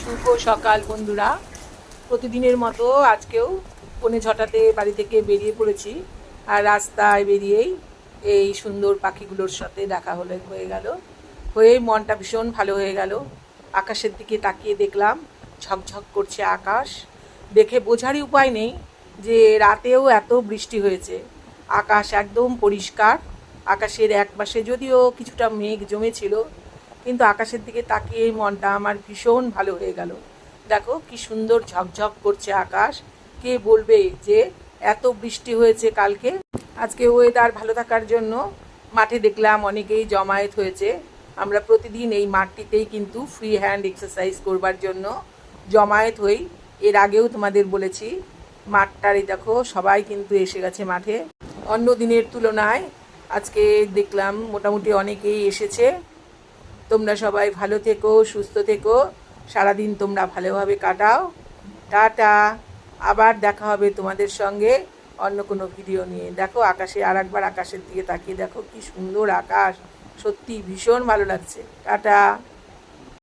শুভ সকাল বন্ধুরা। প্রতিদিনের মতো আজকেও পৌনে ছটাতে বাড়ি থেকে বেরিয়ে পড়েছি। আর রাস্তায় বেরিয়েই এই সুন্দর পাখিগুলোর সাথে দেখা হয়ে গেল। মনটা ভীষণ ভালো হয়ে গেল। আকাশের দিকে তাকিয়ে দেখলাম ঝকঝক করছে আকাশ। দেখে বোঝারই উপায় নেই যে রাতেও এত বৃষ্টি হয়েছে। আকাশ একদম পরিষ্কার। আকাশের একপাশে যদিও কিছুটা মেঘ জমেছিল, কিন্তু আকাশের দিকে তাকিয়ে মনটা আমার ভীষণ ভালো হয়ে গেল। দেখো কি সুন্দর ঝকঝক করছে আকাশ। কে বলবে যে এত বৃষ্টি হয়েছে কালকে। আজকে ওয়েদার ভালো থাকার জন্য মাঠে দেখলাম অনেকেই জমায়েত হয়েছে। আমরা প্রতিদিন এই মাঠটিতেই কিন্তু ফ্রি হ্যান্ড এক্সারসাইজ করবার জন্য জমায়েত হই। এর আগেও তোমাদের বলেছি। মাঠটারে দেখো সবাই কিন্তু এসে গেছে মাঠে। অন্য দিনের তুলনায় আজকে দেখলাম মোটামুটি অনেকেই এসেছে। তোমরা সবাই ভালো থেকো, সুস্থ থেকো, সারাদিন তোমরা ভালোভাবে কাটাও। টাটা। আবার দেখা হবে তোমাদের সঙ্গে অন্য কোনো ভিডিও নিয়ে। দেখো আকাশে একবার আকাশের দিকে তাকিয়ে দেখো কি সুন্দর আকাশ। সত্যি ভীষণ ভালো লাগছে। টাটা।